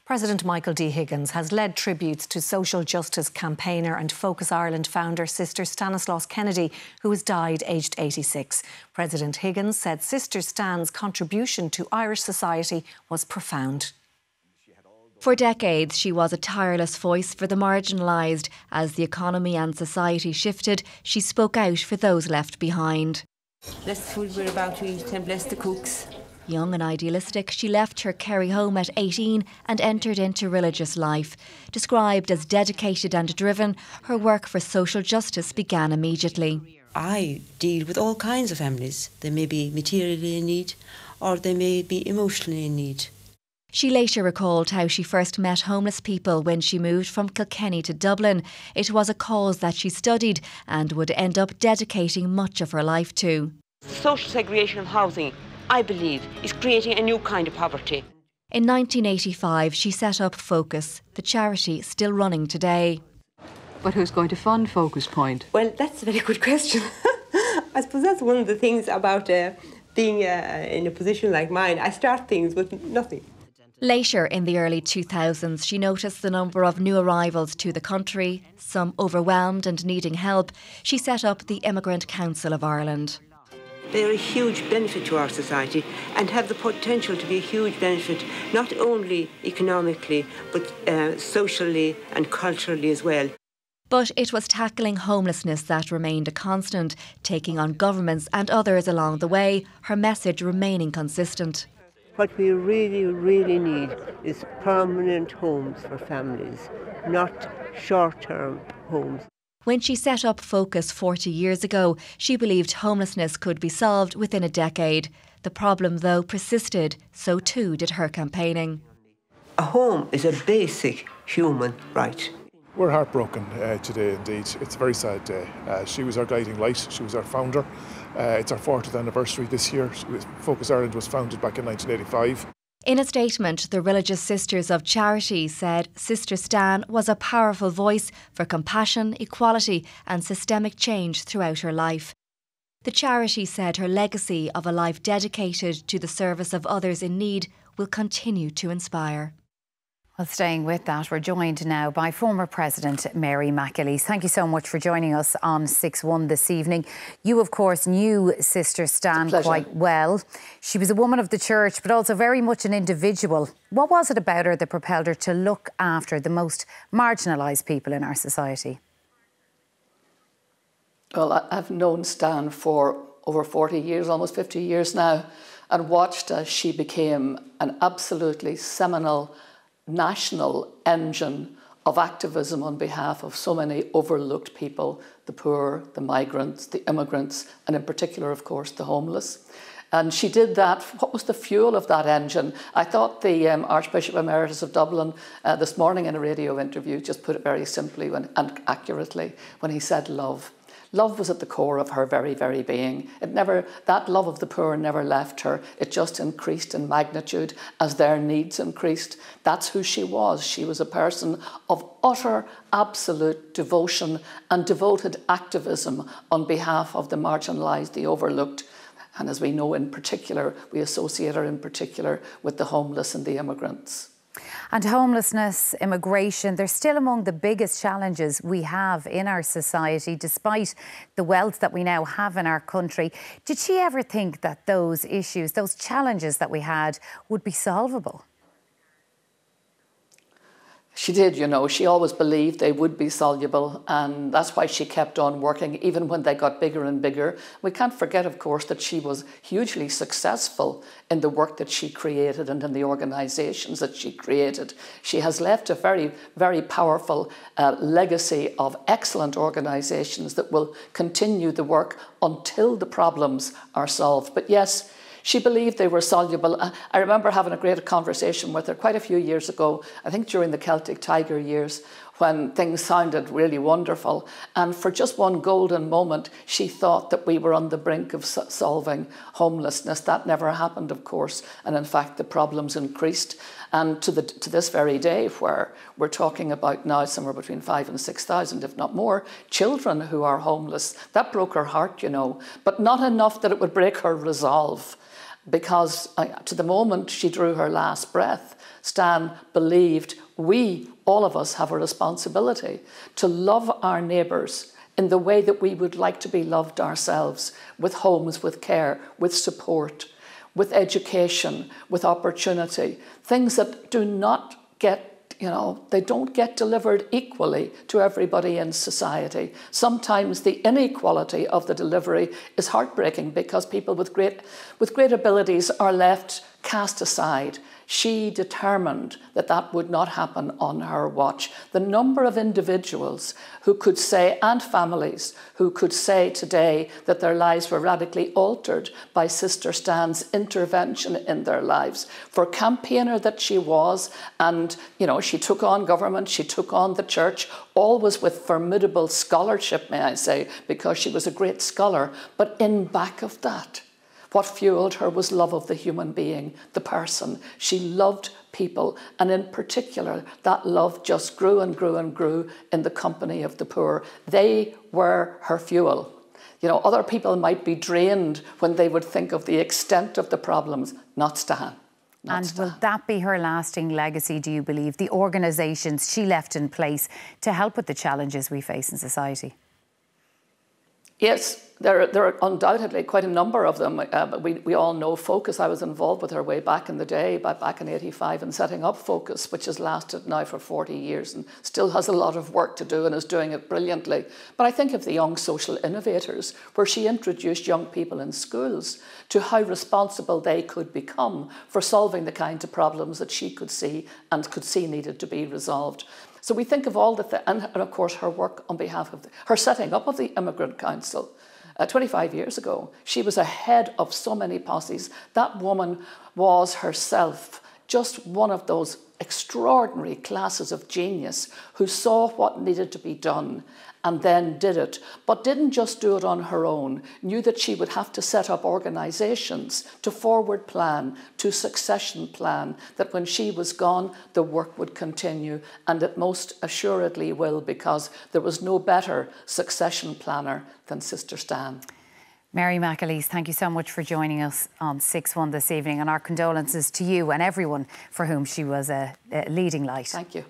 President Michael D Higgins has led tributes to social justice campaigner and Focus Ireland founder Sister Stanislaus Kennedy, who has died aged 86. President Higgins said Sister Stan's contribution to Irish society was profound. For decades, she was a tireless voice for the marginalised. As the economy and society shifted, she spoke out for those left behind. Bless the food we're about to eat and bless the cooks. Young and idealistic, she left her Kerry home at 18 and entered into religious life. Described as dedicated and driven, her work for social justice began immediately. I deal with all kinds of families. They may be materially in need or they may be emotionally in need. She later recalled how she first met homeless people when she moved from Kilkenny to Dublin. It was a cause that she studied and would end up dedicating much of her life to. Social segregation of housing, I believe, is creating a new kind of poverty. In 1985, she set up Focus, the charity still running today. But who's going to fund Focus Point? Well, that's a very good question. I suppose that's one of the things about being in a position like mine. I start things with nothing. Later, in the early 2000s, she noticed the number of new arrivals to the country, some overwhelmed and needing help. She set up the Immigrant Council of Ireland. They're a huge benefit to our society and have the potential to be a huge benefit, not only economically, but socially and culturally as well. But it was tackling homelessness that remained a constant, taking on governments and others along the way, her message remaining consistent. What we really, really need is permanent homes for families, not short-term homes. When she set up Focus 40 years ago, she believed homelessness could be solved within a decade. The problem, though, persisted. So too did her campaigning. A home is a basic human right. We're heartbroken today indeed. It's a very sad day. She was our guiding light. She was our founder. It's our 40th anniversary this year. Focus Ireland was founded back in 1985. In a statement, the Religious Sisters of Charity said Sister Stan was a powerful voice for compassion, equality and systemic change throughout her life. The charity said her legacy of a life dedicated to the service of others in need will continue to inspire. Well, staying with that, we're joined now by former President Mary McAleese. Thank you so much for joining us on 6-1 this evening. You, of course, knew Sister Stan quite well. She was a woman of the church, but also very much an individual. What was it about her that propelled her to look after the most marginalised people in our society? Well, I've known Stan for over 40 years, almost 50 years now, and watched as she became an absolutely seminal national engine of activism on behalf of so many overlooked people, the poor, the migrants, the immigrants, and in particular, of course, the homeless. And she did that. What was the fuel of that engine? I thought the Archbishop Emeritus of Dublin this morning in a radio interview just put it very simply and accurately when he said love. Love was at the core of her very, very being. That love of the poor never left her. It just increased in magnitude as their needs increased. That's who she was. She was a person of utter, absolute devotion and devoted activism on behalf of the marginalised, the overlooked. And as we know in particular, we associate her in particular with the homeless and the immigrants. And homelessness, immigration, they're still among the biggest challenges we have in our society, despite the wealth that we now have in our country. Did she ever think that those issues, those challenges that we had, would be solvable? She did, you know. She always believed they would be soluble, and that's why she kept on working, even when they got bigger and bigger. We can't forget, of course, that she was hugely successful in the work that she created and in the organisations that she created. She has left a very, very powerful legacy of excellent organisations that will continue the work until the problems are solved. But yes, she believed they were soluble. I remember having a great conversation with her quite a few years ago, I think during the Celtic Tiger years, when things sounded really wonderful. And for just one golden moment, she thought that we were on the brink of solving homelessness. That never happened, of course. And in fact, the problems increased. And to this very day, where we're talking about now somewhere between 5,000 and 6,000, if not more, children who are homeless. That broke her heart, you know, but not enough that it would break her resolve. because to the moment she drew her last breath, Stan believed all of us have a responsibility to love our neighbours in the way that we would like to be loved ourselves, with homes, with care, with support, with education, with opportunity, things that do not get, they don't get delivered equally to everybody in society. Sometimes the inequality of the delivery is heartbreaking because people with great abilities are left cast aside. She determined that that would not happen on her watch. The number of individuals who could say, and families who could say today that their lives were radically altered by Sister Stan's intervention in their lives. For campaigner that she was, and she took on government, she took on the church, always with formidable scholarship, may I say, because she was a great scholar. But in back of that, what fueled her was love of the human being, the person. She loved people, and in particular, that love just grew and grew and grew in the company of the poor. They were her fuel. Other people might be drained when they would think of the extent of the problems, not Stan. And will that be her lasting legacy, do you believe? The organisations she left in place to help with the challenges we face in society? Yes, there are undoubtedly quite a number of them. We all know Focus. I was involved with her way back in the day, back in '85, in setting up Focus, which has lasted now for 40 years and still has a lot of work to do and is doing it brilliantly. But I think of the Young Social Innovators, where she introduced young people in schools to how responsible they could become for solving the kinds of problems that she could see needed to be resolved. So we think of all and of course her work on behalf of her setting up of the Immigrant Council 25 years ago. She was ahead of so many posses. That woman was herself just one of those extraordinary classes of genius who saw what needed to be done and then did it, but didn't just do it on her own, knew that she would have to set up organisations to forward plan, to succession plan, that when she was gone, the work would continue, and it most assuredly will, because there was no better succession planner than Sister Stan. Mary McAleese, thank you so much for joining us on 6-1 this evening, and our condolences to you and everyone for whom she was a leading light. Thank you.